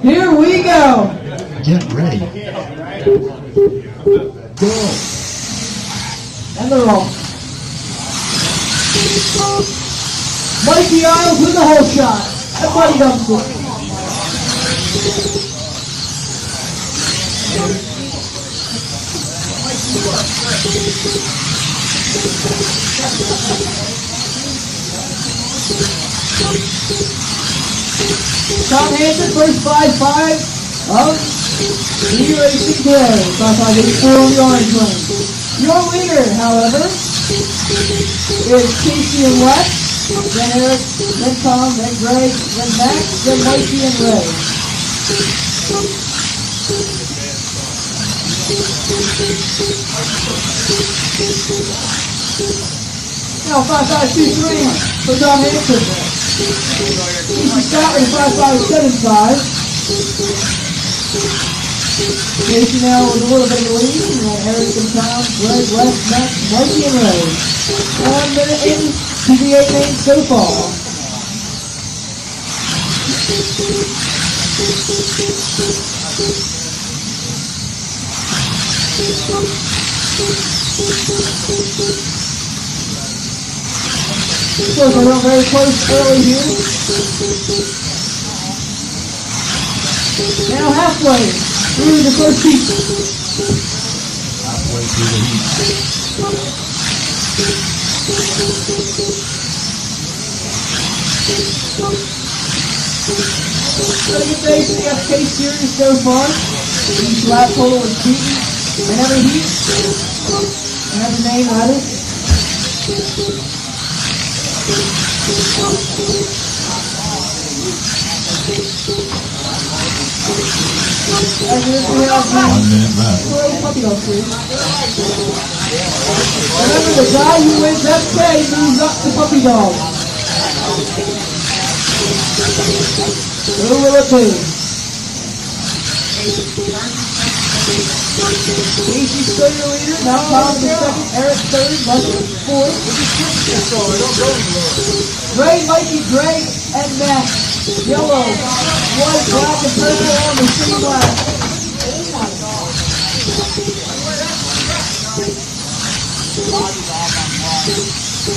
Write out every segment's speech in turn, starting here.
Here we go. Get ready. Go. And they're off. Mikey Isles with the whole shot. Everybody dumps it. Tom Hansen, first 5-5 of the Racing Day. 5-5-84 on the orange lane. Your leader, however, is Casey and Wes, then Eric, then Tom, then Greg, then Max, then Mikey and Ray. Now 5-5-2-3 for Tom Hansen. Casey Scott with 5-5-7-5. Casey now with a little bit of a lead, and then Eric and Tom, Greg, Wes, Max, Mikey and Ray. 1 minute into the 8 lanes so far. So we're very close early here. Now halfway through the first heat. Halfway through the heat. Pretty good day for the FK series so far. Each lap total was beaten in every heat. And every name added. And here we have 1 minute left. puppy dog series. Remember, the guy who wins FK moves up to puppy dog. Who will it be? Casey still your leader. Now Tom in second, Eric third, Mikey fourth. Ray, Mikey, Greg, and Matt. Yellow, white, black, and purple on the same lap.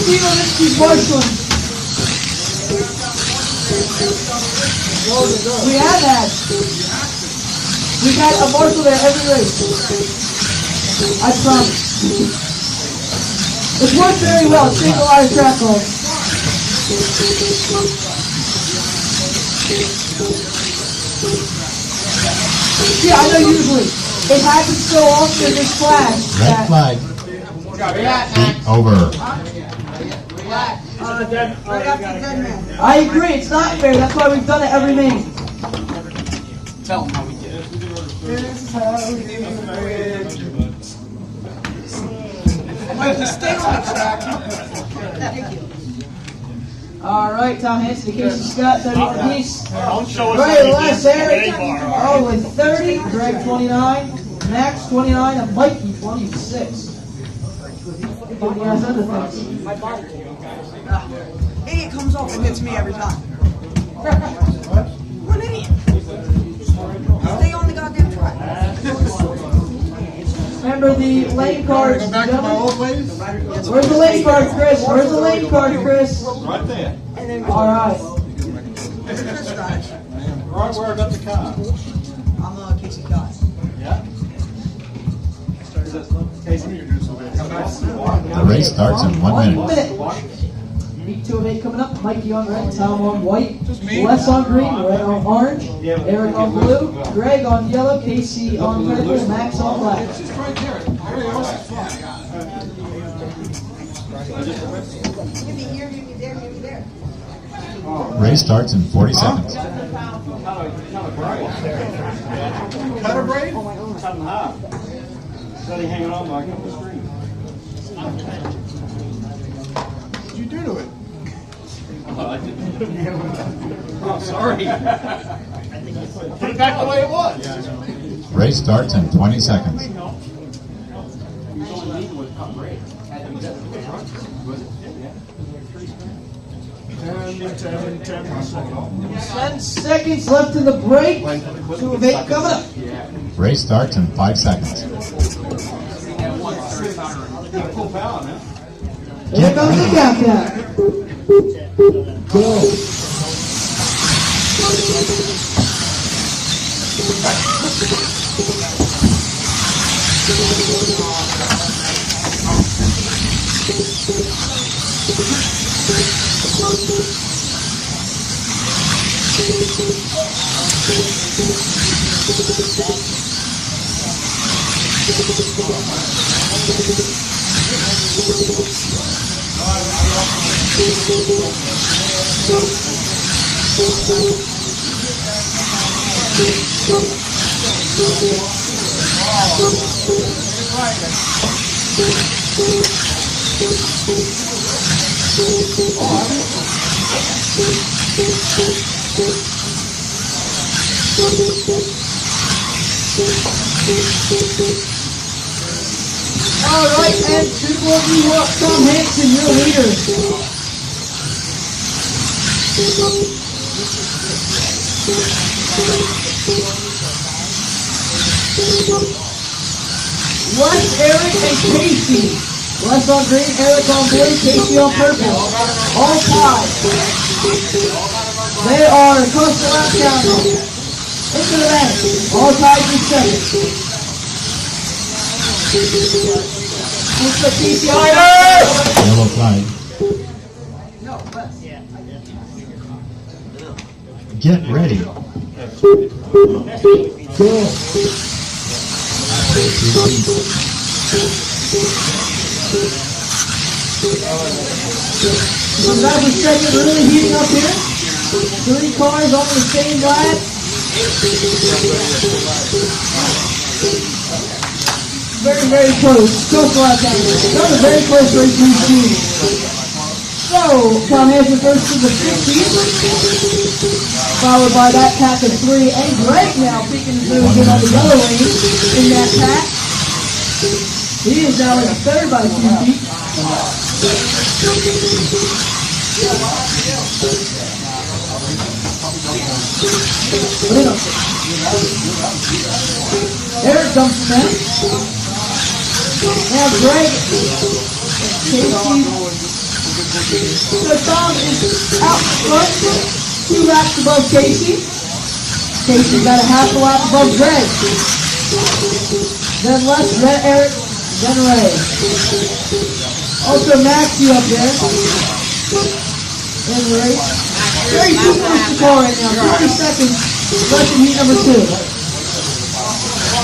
Steve Olinsky's marshalling. We have had. We've had a marshal there every race. I promise. It's worked very well. It's taken a lot of track home. Yeah, I know usually. It happens so often in this flag. Red flag. Heat over. I agree, it's not fair. That's why we've done it every main. Tell them how we did it. This is how we do it. Stay on the track. All right, Tom Hansen, Casey Scott, 31 apiece. Don't show us Right, Les, Eric, bar. with 30, Greg 29, Max 29, and Mikey 26. Give me guys other things. Idiot comes off and hits me every time. What an idiot. Stay on the goddamn track. Remember the lane cards. Go back to my old ways? Where's the lane card, Chris? Where's the lane card, Chris? Right there. All right. Right where I got the car. I'm Casey Scott. Yeah? The race starts in 1 1 minute. minute. Heat 2 of 8 coming up. Mikey on red, Tom on white, Les on green, Red on orange, Eric on blue, Greg on yellow, Casey on purple, Max on black. Just right there. There else is fine. Give me here, give me there, give me there. Race starts in 40 seconds. Cut a braid? Cut in half. Steady hanging on like up the screen. What did you do to it? I didn't. Oh, sorry. Put it back the way it was. Race starts in 20 seconds. 10 seconds. 10 seconds left in the break. 2 of 8 coming up. Race starts in 5 seconds. Here comes the countdown. Go. All right, and people of New York, Tom Hanson, your leader. West, Eric, and Casey. West on green, Eric on blue, Casey on purple. All tied. They are across the lap counter. Into the back. All tied for second. It's the PCR. Yellow flag. Get ready. Go. So that was second, really heating up here. 3 cars on the same lap. Very, very close. Close lap down. That was a very close race we've seen. So, Tom Hanson first to the 50, followed by that pack of 3, and Greg now peeking his nose in on the yellow lane in that pack. He is now in third by a few feet. Eric comes from that. Now Greg, Casey. So Tom is out front, 2 laps above Casey. Casey's got a half a lap above Greg. Then left, then Eric, then Ray. Also Maxie up there. And Ray. Very too close to car right now. 30 seconds left in heat number 2.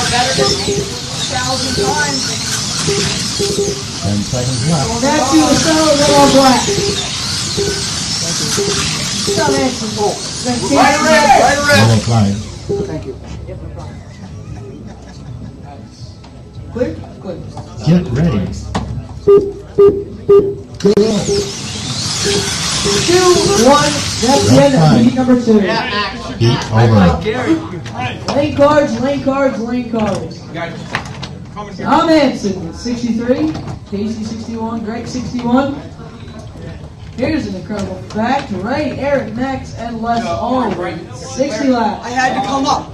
Better than 1,000 times. 10 seconds left. Maxie was solid, they're all black. Tom Hanson. Then Casey. Yellow flag. Thank you. Clear? Clear. Get ready. 2, 1, that's the end of heat number 2. Heat over. Lane cards, lane cards, lane cards. Tom Hanson, 63. Casey, 61. Greg, 61. Here's an incredible fact. Ray, Eric, Max, and Les all 60 laps. I had to come up.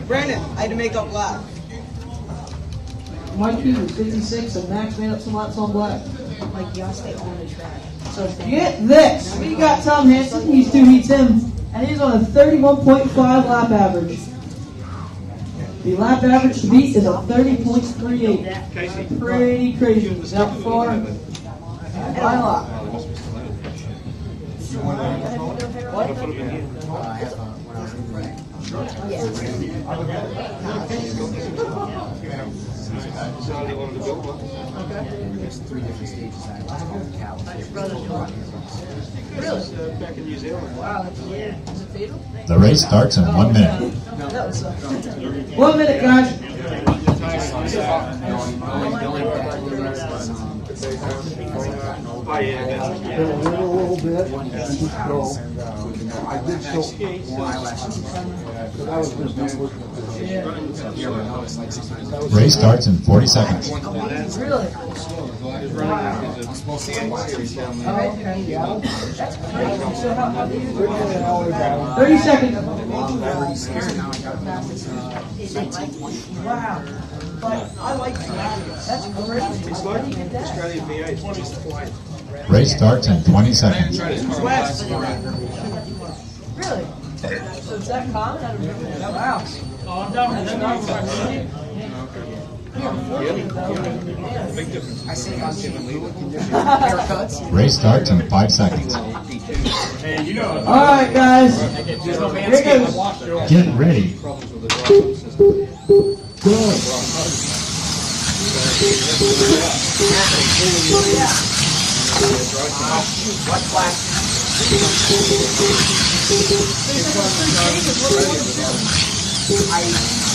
Brandon, I had to make up laps. Mike Hughes, 56, and Max made up some laps on black. Like, you gotta stay on the track. So get this. We got Tom Hanson, he's 2 heats in, and he's on a 31.5 lap average. The lap average to beat is a 30.38. Pretty crazy. He's out far by a lot. There's 3 different stages. I have Back in New Zealand. Wow, yeah. Is it fatal? The race starts in 1 minute. 1 minute, guys. Been a little bit, and so I did show so that was just unfortunate. Race starts in 40 seconds. Really? Wow. Oh, okay, yeah. That's crazy. So how do you do it? 30 seconds. Wow. But I like that. That's crazy. How do you get that? Race starts in 20 seconds. Really? So is that common? I don't know. Wow. Oh, I'm down with I see us giving haircuts. Race starts in 5 seconds. Hey, you know. All right, guys. There's no Here goes. Get ready. Go. What's black?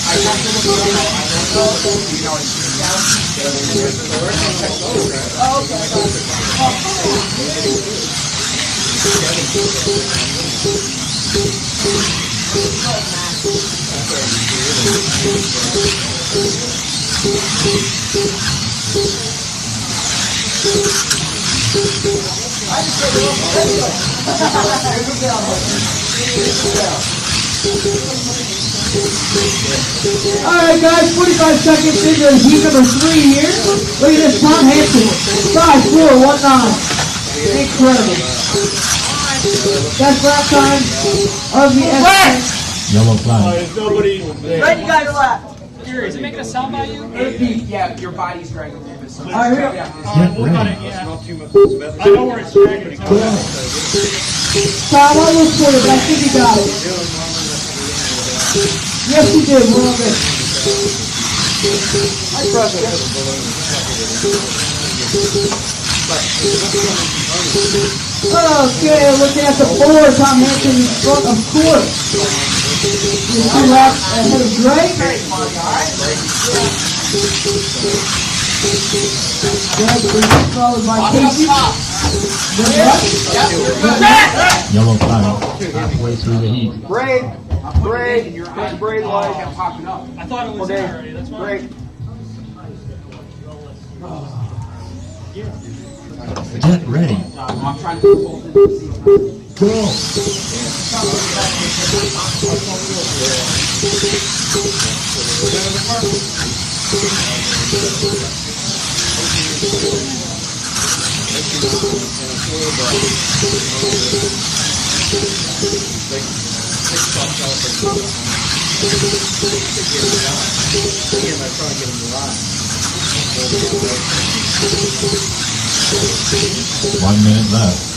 I have to look it up. I don't know. You know, Alright guys, 45 seconds into heat number 3 here. Look at this, Tom Hansen. 5-4-1-9. Incredible. That's lap time of the S10. Yellow flag. There's nobody there. Right, you guys lap. Is it making a sound by you? Yeah, your body's dragging a little bit. So Alright, here we go. Get ready. I know where it's dragging. Tom, I'll look for it, but I think you got it. Yes, you did. We're all good. Okay, looking at the floor, Tom Hansen in front, of course. He's 2 laps ahead of Drake. Drake followed by Casey. Yellow flag. Halfway through the heat. Braid, it's braid light. I thought it was there already. That's why. Braid. Get ready. I'm trying to Go. One minute left.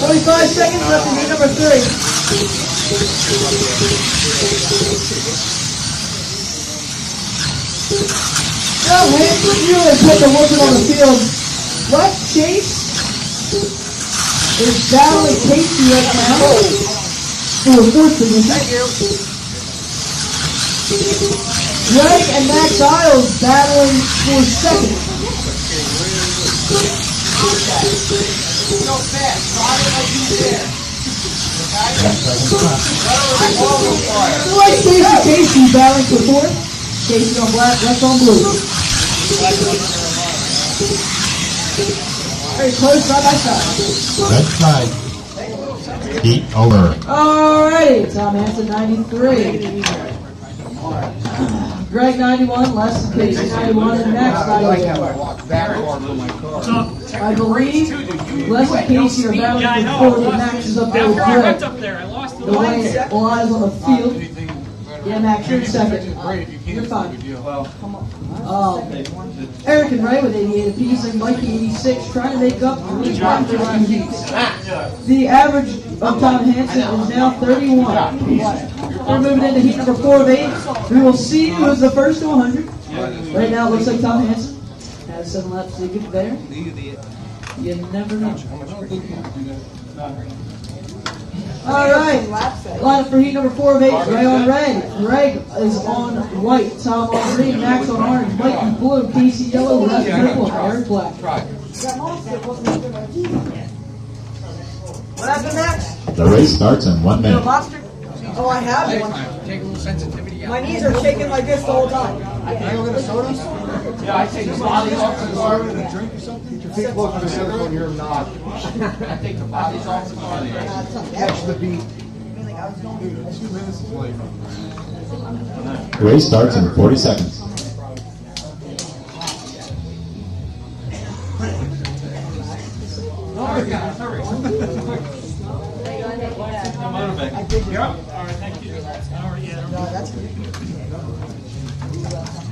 $45 seconds left in heat number 3. Now, Hansen really put the working on the field. Left Chase is battling Casey right now for the 4th position. Greg and Max Isles battling for 2nd. so fast. Try it like you there. Like Casey battling for 4th. Casey on black, left on blue. Very close, side by side. Red flag. Heat over. Alrighty, Tom Hansen 93. Greg 91, Les Casey 91, and Max 91. I believe Les and Casey are battling for 4th, and Max is up there with I Greg. went up there. I lost the The way lights. it lies on the field. Yeah, Max, you're in 2nd. You're fine. Eric and Ray with 88 apiece, and Mikey 86, trying to make up for each one for 2 heats. The average of Tom Hansen is now 31. We're moving into heat number 4 of 8. We will see who is the first to 100. Right now, it looks like Tom Hansen Has 7 laps to get there. You never know. All right. Line up for heat number 4 of 8. Ray on red. Greg is on white. Tom on green. Max on orange. Mike in blue. Casey yellow. Russ purple. Eric black. What happened next? The race starts in 1 minute. Lobster? Oh, I have one. Take a little sensitivity out. My knees are shaking like this the whole time. Yeah, I take the bodies off the car. Get your feet close to the other when you're not. I take the bodies off the car. Catch the beat. 2 minutes is late. The race starts in 40 seconds.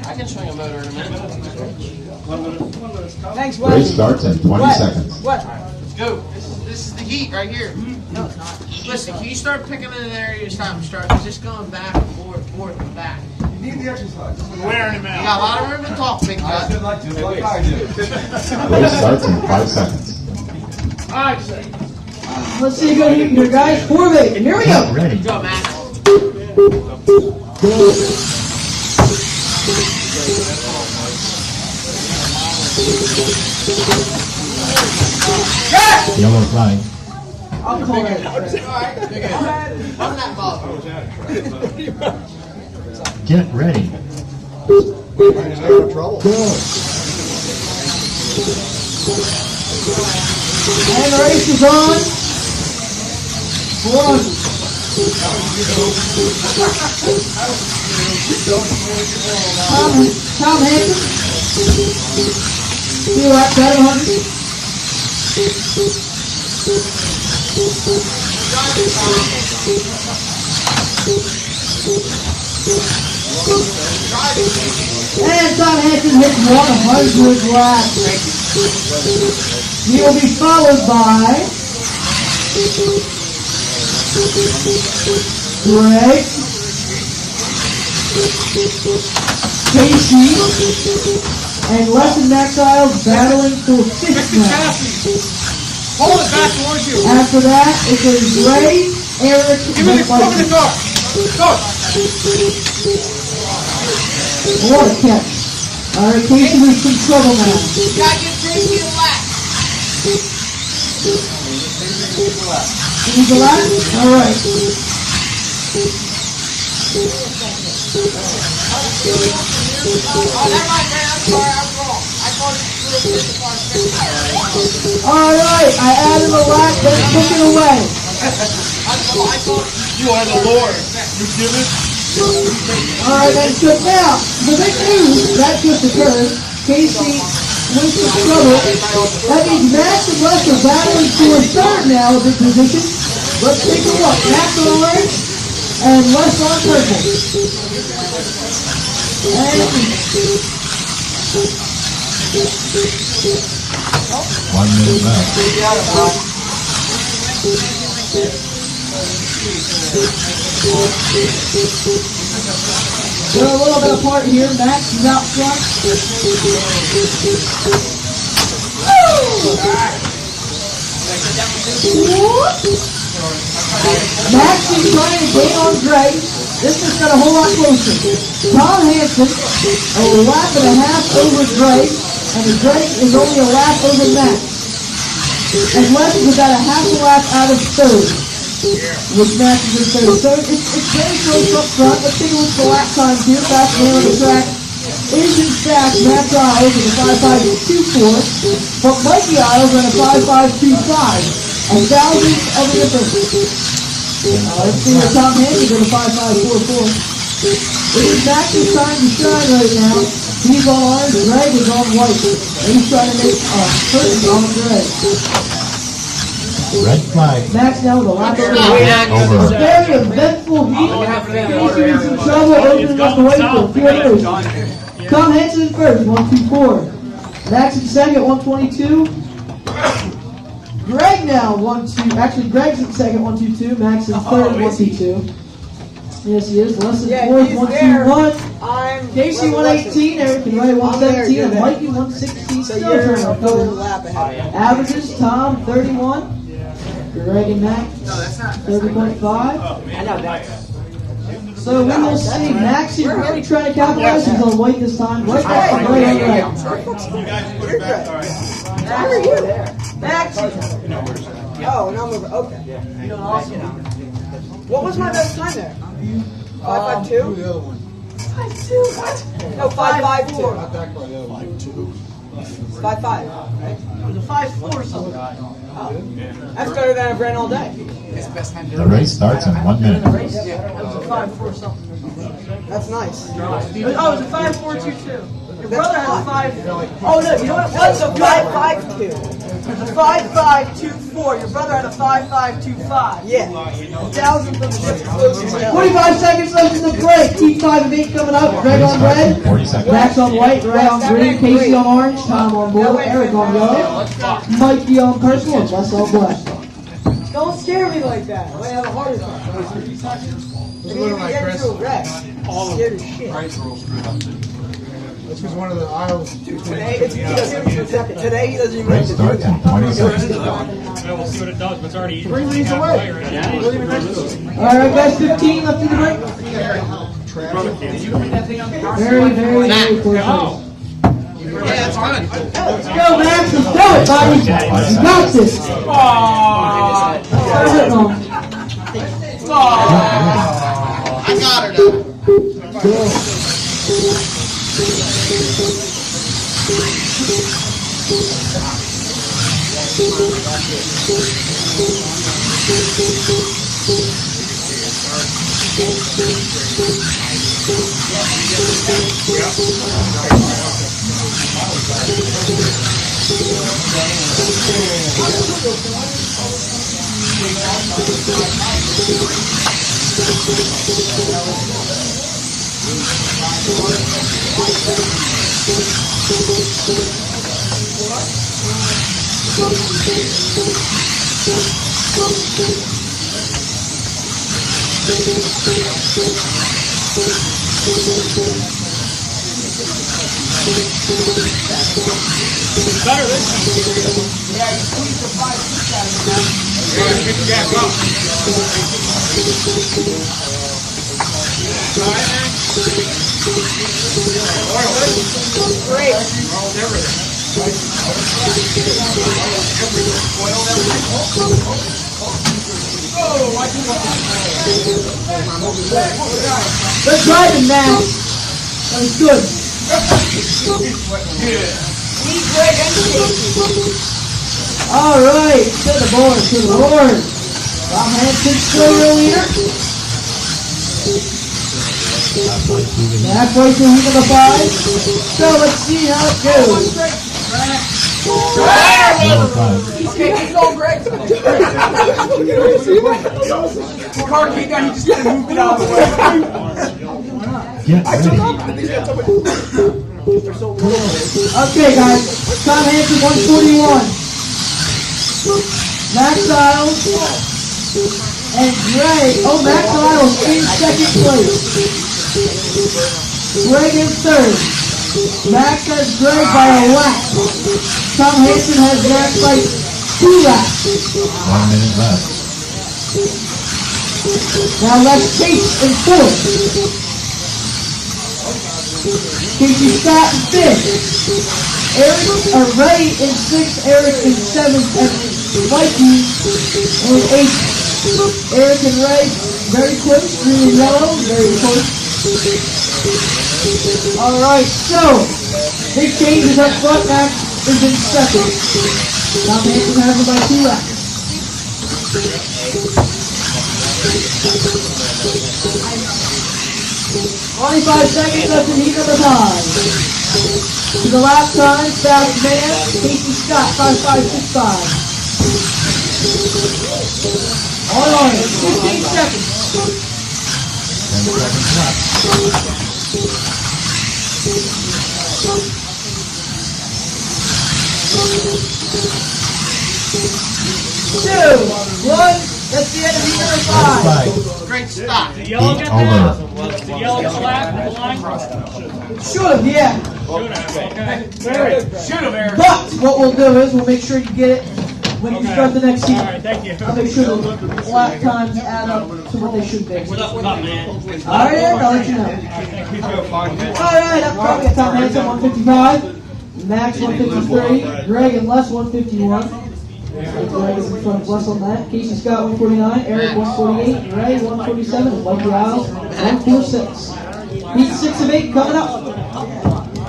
I can swing a motor in a minute. Thanks, The race starts in 20 seconds. What? Let's go. This is the heat right here. No, it's not. Listen, can you start picking in an area this time? Because it's going back and forth and back. You need the exercise. Wearing him out. You got a lot of room to talk, big guy. Just like I did. The race starts in 5 seconds. All right, Let's see a good heat here, guys. 4 of 8. And here we go. Ready. go, Max. Yellow flag. I'll call it. All right, run that ball. Get ready. He's having trouble. And the race is on. 400. Tom Hanson. 2 laps out of 100. And Tom Hanson hits 100 laps. He will be followed by Greg, Casey, and Les and Max Isles battling for 6 laps. Hold it back towards you. After that, it goes Ray, Eric, Give me the car. Go. What a catch. All right, Casey with some trouble now. You gotta get Casey a lap. He's a lap? All right. Oh, never mind, man. I'm sorry. I'm wrong. I thought it was really the car. All right, I added a lap, then took it away. I thought you are the Lord. You give it. All right, that's good. Now, the big news that just occurred, Casey with some trouble. That means Max and Les are battling for a third now of the position. Let's take a look. Max on orange and Les on purple. And 1 minute left. they're a little bit apart here. Max is out front. Max is trying to gain on Greg. This has got a whole lot closer. Tom Hanson, a lap and a half over Greg, and Greg is only a lap over Max. And Les is about a half a lap out of third, with Max is in third. So it's very close up front. Let's take a look at the lap times here. Fast man on the track is in fact Max Isles in a 5.524, but Mikey Isles in a 5.525. A thousandth of a difference. Let's see where Tom Hanson in a 5.544. It is Max's time to shine right now. He's on orange, Greg is on white. And he's trying to make a curtain on Greg. Red flag. Max now with a lap over. Over. Very eventful heat. Casey is in trouble opening up the way for a few. Tom Hanson in first, 124. Max in second, 122. Greg now, 1-2. Actually, Greg's in second, 122. Max in third, 122. Yes, he is. Less than Yeah, fourth, he's 121. I'm Casey 118, Eric and Ray 117, and there. Mikey 116. So Still you're trying to a recover. lap ahead. Averages, Tom 31. Greg and Max 30.5. I know that. So we will see. Max is really trying to capitalize. He's on white this time. Right back on right on right. You're good. Where are you? Max. Oh, no, I'm over. Okay. What was my best time there? 5.52? The other one. 5.2? What? No, 5.52. Not that car, the other one. 5.5. Right? It was a 5-4 something. That's better than I've ran all day. The race starts in 1 minute. It was a 5-4 something. That's nice. Oh, it was a 5-4-2-2. Your brother had a 5. Oh, no, you know what it was? A 5.52. It was a 5-5-2-4. Your brother had a 5-5-2-5. Yeah. 1,000 from the difference. 45 seconds left in the break. Team 5 and 8 coming up. Greg on red. 40 seconds. Max on white, Ray on green, Casey on orange, Tom on blue, Eric on yellow, Mikey on purple, and Wes on black. Don't scare me like that. I might have a heart attack. Just look at my Chris. Scared as shit. That's because one of the aisles. Today he doesn't even Race have to do starts in that. 20 seconds. Well, we'll see what it does, but it's already Bring these away. Alright guys, 15 left in the break. Very, very, very close. Yeah, that's good. Let's go Max, let's do it buddy. You got this. Start hitting on. I got her now. better this time. Let's ride him now. That was good. Alright, to the board, to the board. Tom Hanson still your leader. Halfway through heat number 5. So let's see how it goes. Keep going, Greg. The car came down, he just kind of moved it out of the way. Get ready. Okay, guys. Tom Hanson 141. Max Isles and Greg. Oh, Max Isles in second place. Greg in third. Max has Greg by a lap. Tom Hanson has Max by 2 laps. 1 minute left. Now let's Chase in fourth. Casey Scott in fifth. Ray in sixth. Eric in seventh. And Mikey in eighth. Eric and Ray very close. Green and yellow, very close. Alright, so big changes up front. Max is in second. Tom Hanson has him by 2 laps. 25 seconds left in heat number 5. To the lap time, fast man, Casey Scott, 5565. On, 15 seconds. 10 seconds left. Two, one, That's the end of the year Red 5. flag. Great stop. The yellow Heat got that? over. The yellow flag, the line? Should have, yeah. Okay. Shoot him, Eric. But what we'll do is we'll make sure you get it when you start the next heat. All right, thank you. I'll make sure the lap times add up to what they should be. What's up, man? All right, Eric, I'll let you know. All right, up front we got Tom Hanson 155, Max 153, Greg and Les 151. Greg is in front of Les on that. Casey Scott 149, Eric 148, Ray 147, and Mikey Isles 146. Heat 6 of 8 coming up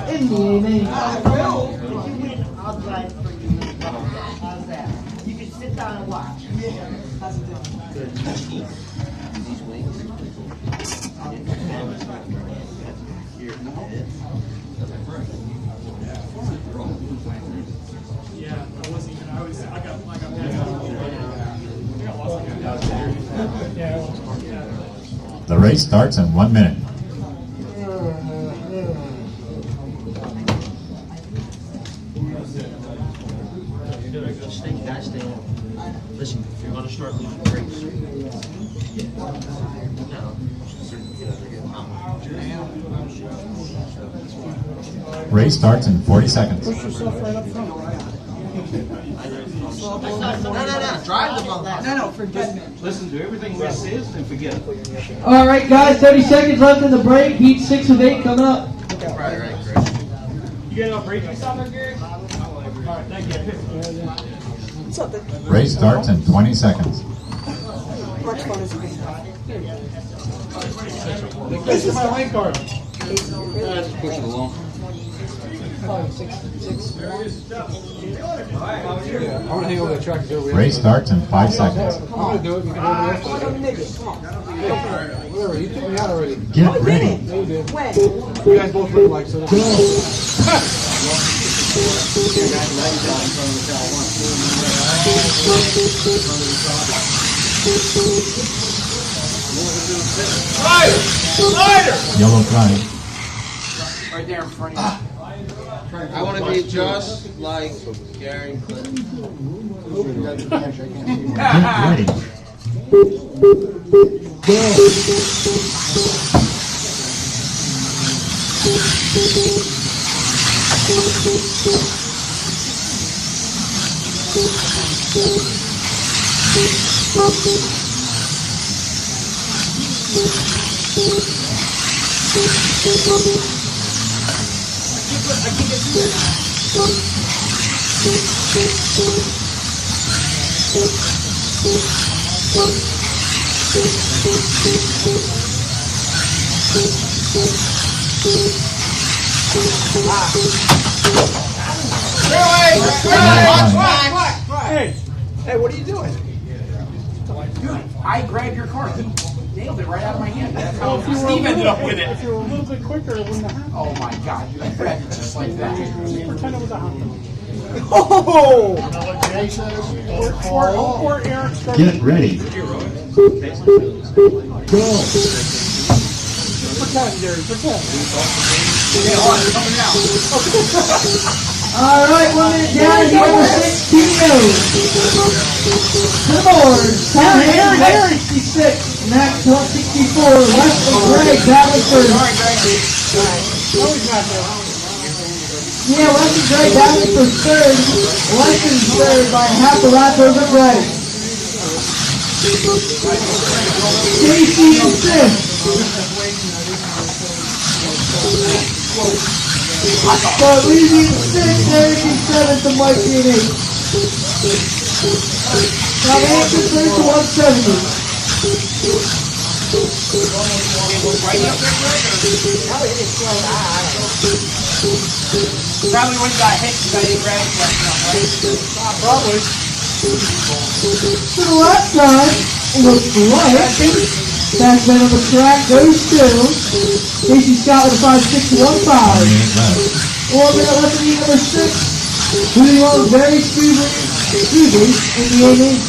in the A main. I'll drive for you. How's that? You can sit down and watch. How's it doing? Yeah, I wasn't even, I got The race starts in 1 minute. Listen, if you're going to start losing drinks, Race starts in 40 seconds. no. Drive the ball. No, forget me. Listen to everything Wes says and forget it. All right, guys, 30 seconds left in the break. Heat 6 of 8 coming up. Right, Chris. You get enough break yourself there, Gary? All right, thank you. Race starts in 20 seconds. Much fun is it? This is my lane card. Push it along. Yeah, I want to hang over the track. Race starts in 5 seconds. I'm going to do it. You can do it. Whatever. You took me out already. Get ready. Yeah, you did. When? You guys both look like so. Yellow flag. Right there in front of you. I want to be just like Gary Clinton. Get ready. Hey, what are you doing? Dude, I grabbed your car. He nailed it right out of my hand. That's how Steve ended up with it. If you were a little bit quicker, it wouldn't have happened. Oh my god, you grabbed it just like that. Pretend it was a hot dog. Oh! Or Eric started. Get ready. Pretend, Gary, pretend. All right, 1 minute down. Heat number 6 TO. To the board. Tom Hanson 166, Max 164, Wes and Greg battling for. No, he's not there. Yeah, Wes and Greg battling for third. Wes is third by half a lap over Greg. Casey in fifth. But leaving 6, Eric in 7th, and Mike in 8th. Now Hanson third to 170. Probably when you got hit, you got grab it. Probably. To the left side, looks like Backman on the track goes to Casey Scott with a 5.615. 1 minute left in the number 6. Moving along very smoothly in the A-main.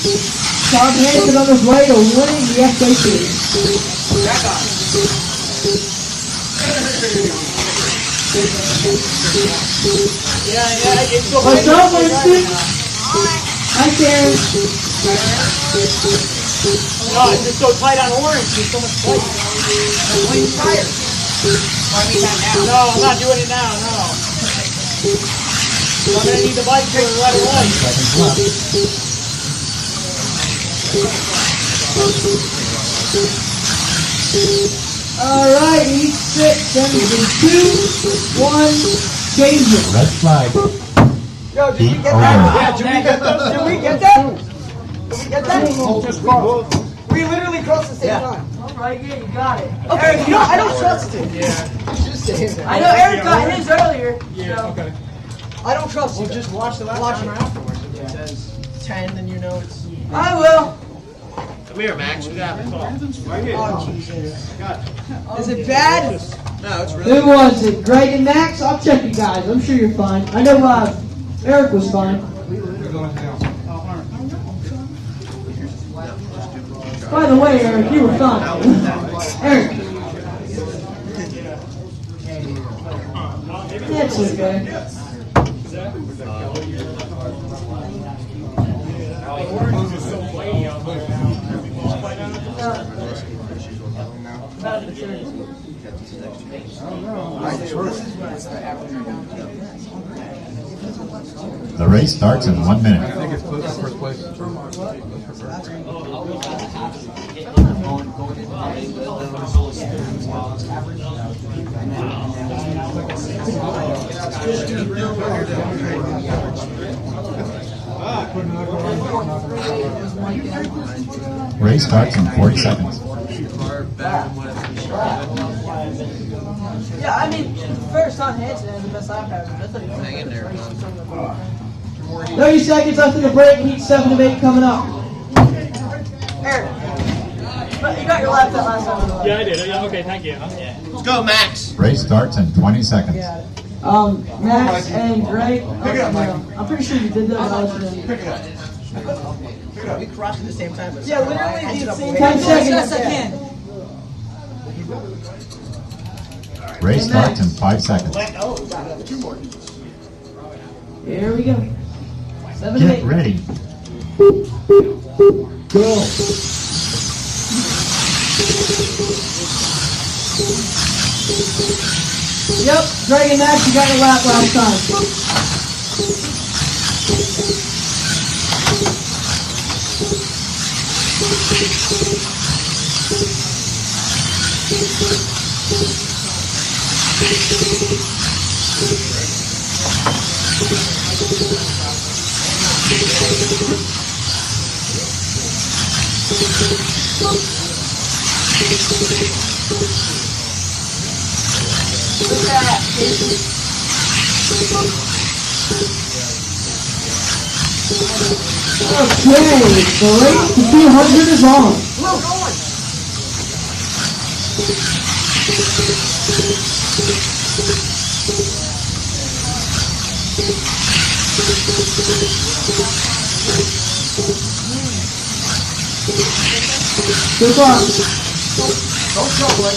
Tom Hansen on his way to winning the FKC. Back on. Yeah, it's so What's up, Winston? Hi, Karen. No, it's just so tight on orange. There's so much plate. Wayne Pryor. I mean, not now. No, I'm not doing it now, no. I'm going to need the bike trigger right away. Seconds left. Alright, each 6, 7, 2, 1, change it. Red flag. Yo, did Heat we get over. that? Did we get that? Did we get that? Did we get that? We literally crossed the same time. Alright, yeah, you got it. Okay, you know, I don't trust him. I know Eric got his earlier. Yeah, okay. I don't trust you. Just watch the last timer afterwards. If it says 10, then you know it's... I will. Come here, Max. We got it. Oh, Jesus. Is it bad? No, it's really... Who was it? Greg and Max? I'll check you guys. I'm sure you're fine. I know Eric was fine. By the way, Eric, you were fine. Eric. That's okay. The race starts in 1 minute. I think it's close to first place. Race starts in 40 seconds. Yeah, I mean, first Tom Hansen has the best iPad. Hang in there. 30 seconds left in the break. Heat 7 of 8 coming up. Eric, but you got your laptop last time. Yeah, I did. Yeah, okay, thank you. Let's go, Max. Race starts in 20 seconds. Max and Greg. I'm pretty sure you did that. But I was We crossed at the same time. Yeah, literally the same 10 seconds. Yes, I can. Race starts in 5 seconds. Here we go. 7 Get 8. ready. Go. Yep, Greg and Max, you got your lap last time. Okay, the race to 200 is on. Good luck. Don't trouble it.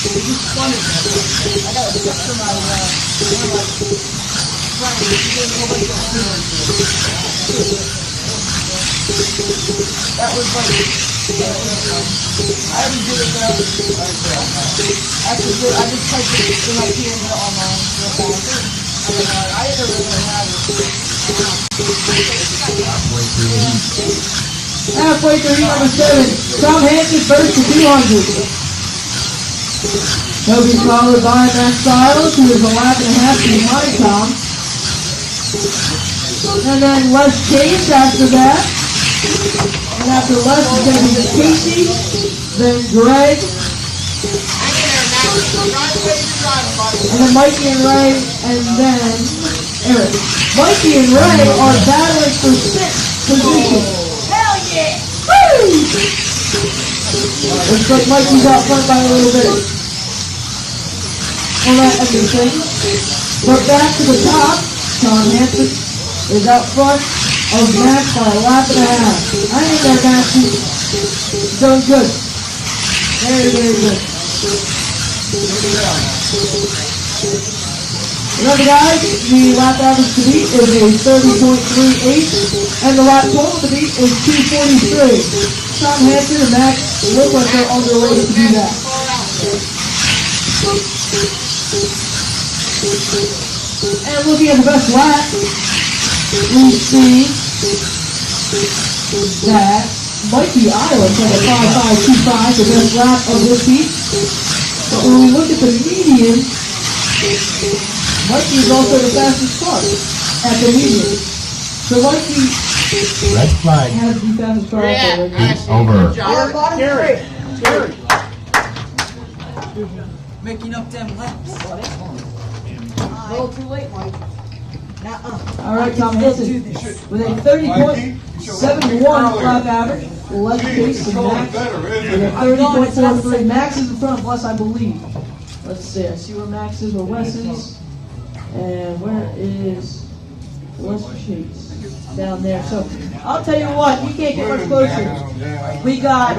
I got a picture of my, that was like, I already did it though. Actually, I just typed it in my PN online real fast. I didn't really have it. Halfway through heat number 7, Tom Hansen first to 200. He'll be followed by Max Styles, who is a lap and a half behind Tom. And then Les Case after that. And after Les is going to be Casey, then Greg, and then Mikey and Ray, and then Eric. Mikey and Ray are battling for 6th position. Hell yeah! Woo! Looks like Mikey's out front by a little bit. Well, not everything. But back to the top, Tom Hansen is out front of Max by a lap and a half. I think that Max is doing good. Very, very good. Remember guys, the lap average to beat is a 30.38, and the lap total to beat is 243. Tom Hansen and Max look like they're on their way to do that. And looking at the best lap, we see that Mikey Island had a 5.525, the best lap of this heat. But when we look at the median, Mikey is also the fastest car at the median. So Mikey Red flag. has the fastest car at the median. It's over. Gary. Making up them laps. A little too late, Mike. All right, Tom Hansen with a 30.71 lap average. Left Chase and Max with a 30.43. Max is in front of us, I believe. Let's see. I see where Max is, where Wes is, and where is Wes Chase? Down there. So I'll tell you what, you can't get much closer. We got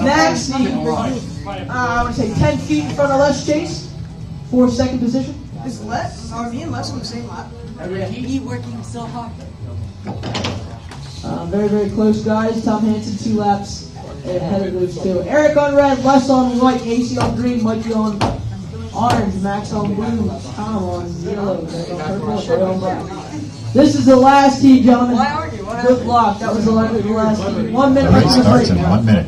Max, I would say 10 feet in front of Les Chase for second position. Is Les, are me and Les on the same lap? He working so hard. Very, very close, guys. Tom Hansen 2 laps ahead of those two. Eric on red, Les on white, AC on green, Mikey on orange, Max on blue, Tom on yellow, Greg on purple, Ray on black. This is the last heat, gentlemen. Why aren't you? What Good luck. That was the last heat. 1 minute. The race starts in 1 minute.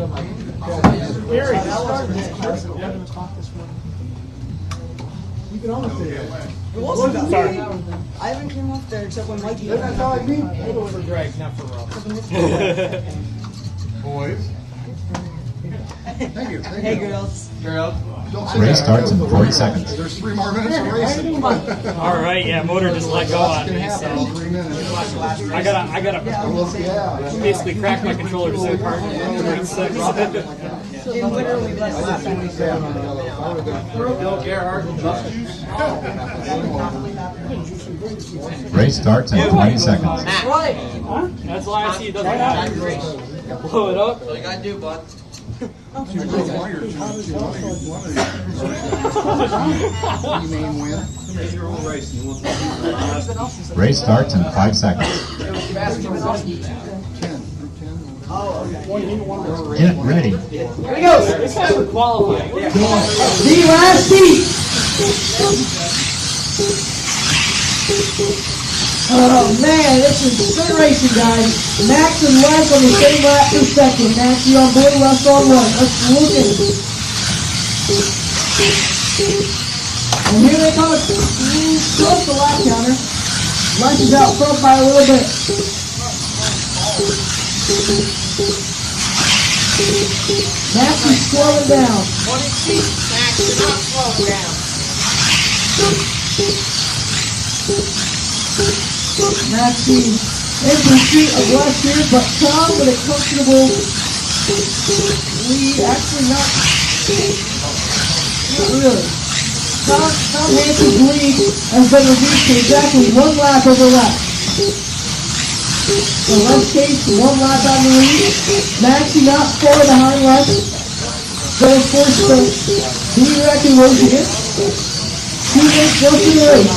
It wasn't sorry. I haven't came off there except when Mikey. That's how I mean. For Greg, not for Rob. Boys. Thank you. Hey girls. Race starts in 40 seconds. There's 3 more minutes of racing. All right, yeah, motor just let go on Can me, happen so in 3 minutes. I gotta Yeah. basically crack my controller to set apart in 6. It literally less lap. Race starts in 20 seconds. Right. That's why I see it doesn't matter. Blow it up. All you gotta do, bud. You name win. Race starts in 5 seconds. 10. Get ready. Here we go. This guy for qualifying. The last heat. Oh man, this is good racing, guys. Max and Les on the same lap per second. Max, you on blue, Les on white. Let's look at it. And here they come. Close the lap counter. Les is out front by a little bit. Max is slowing down. 20 feet, Max, you're not slowing down. Maxie in pursuit of last year, but Tom with a comfortable lead. Actually, not really. Tom Hansen's lead has been reduced to exactly 1 lap over lap. So Les Chase 1 lap on the lead. Maxie not far behind Les. Going forced to be reckon once again. 2 minutes still to the race.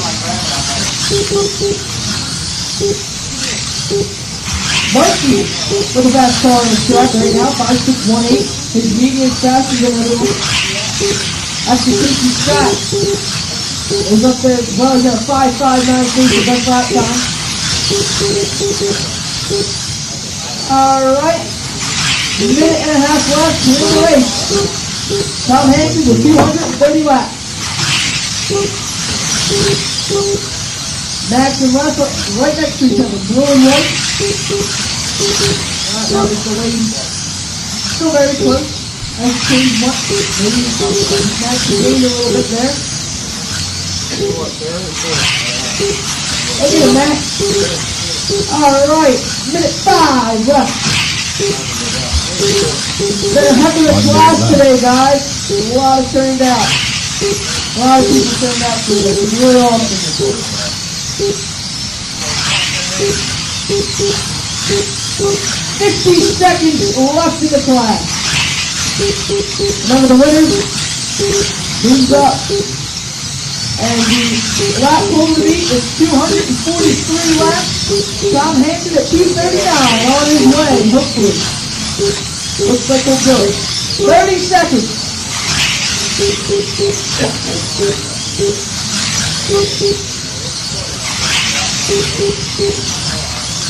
Mikey with the fast car on the track right now, 5.618. His median is faster than everyone. Actually, Casey Scott is up there as well. He's got a 5.593 for best lap time. Alright. Minute and a half left in the race. Tom Hansen with 230 laps. Max and Les right next to each other, blue and white. Now there's the lady still very close. Hasn't changed much. Maybe Max gained a little bit there. Look at Max. Alright, minute 5 left. Been a heck of a class today, guys. A lot of turned out. A lot of people turned out today. It's really awesome. 50 seconds left in the class. Remember the winners moves up. And the lap home to beat is 243 laps. Tom Hansen at 239 on his way, hopefully. Looks like we'll go. 30 seconds.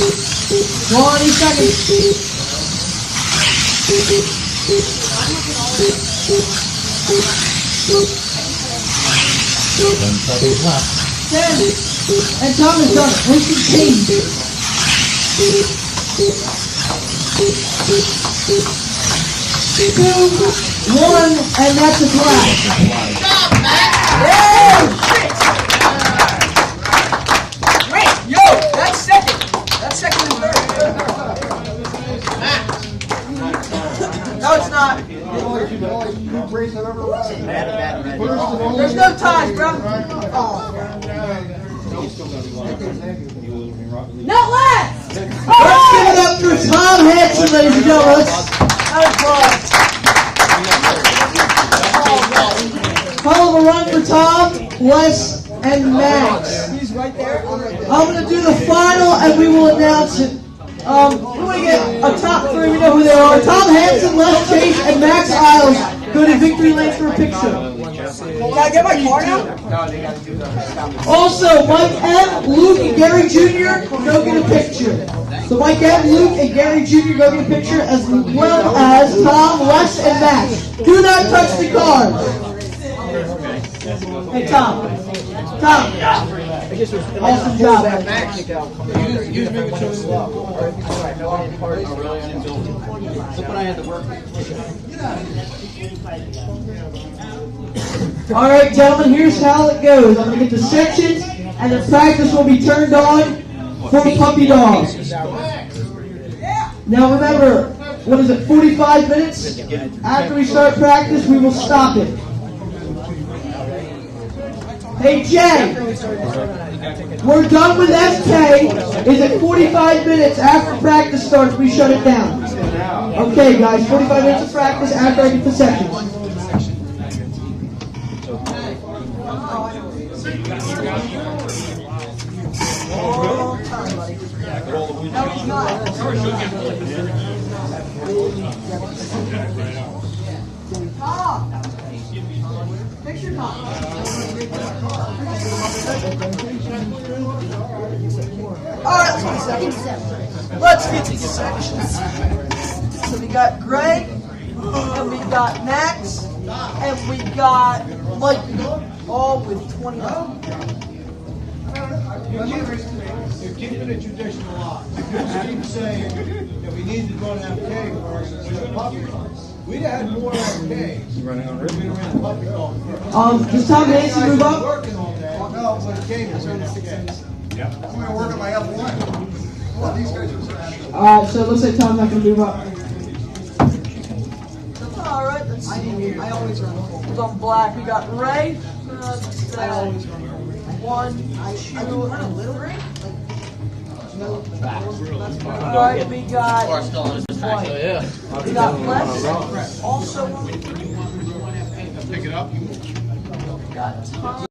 20 seconds. 10 seconds left. 10. And Tom has done it. Instantaneous. 2, 1, and that's a flag. Yay! Wait, yo, that's second. That's second and third. No, it's not. There's no ties, bro. Not last. Let's give it up for Tom Hansen, ladies and gentlemen. Hell of a run for Tom, Wes, and Max. He's right there. I'm going to do the final, and we will announce it. We're going to get a top three. We know who they are. Tom Hansen, Les Chase, and Max Isles go to victory lane for a picture. Can I get my car now? Also, Mike M., Luke, and Gary Jr. go get a picture. So Mike M., Luke, and Gary Jr. go get a picture, as well as Tom, Wes, and Max. Do not touch the card. Hey, Tom. Tom. Awesome job. All right, gentlemen, here's how it goes. I'm going to get the sections, and the practice will be turned on for puppy dogs. Now remember, what is it, 45 minutes? After we start practice, we will stop it. Hey, Jay, we're done with FK. Is it 45 minutes after practice starts, we shut it down? Okay, guys, 45 minutes of practice after I get the sections. Picture Tom. Alright, let's get these sections. So we got Greg, and we got Max, and we got Mike, all with 20 left. You're keeping it traditional lot. You keep saying that we need to run FK versus the puppy dogs. We'd have had more FKs. Running on rhythm. Puppy dogs. Does Tom Hansen move up? Working on that. No, but it came as FKs. Yeah. I'm going to work on my F1. Well, these guys are Alright, so it looks like Tom's not going to move up. That's alright, I always run. It's on black. We got Ray. I always run. 1, 2, a little Ray? Alright, we got White. We got Les. Also, pick it up. got Tom.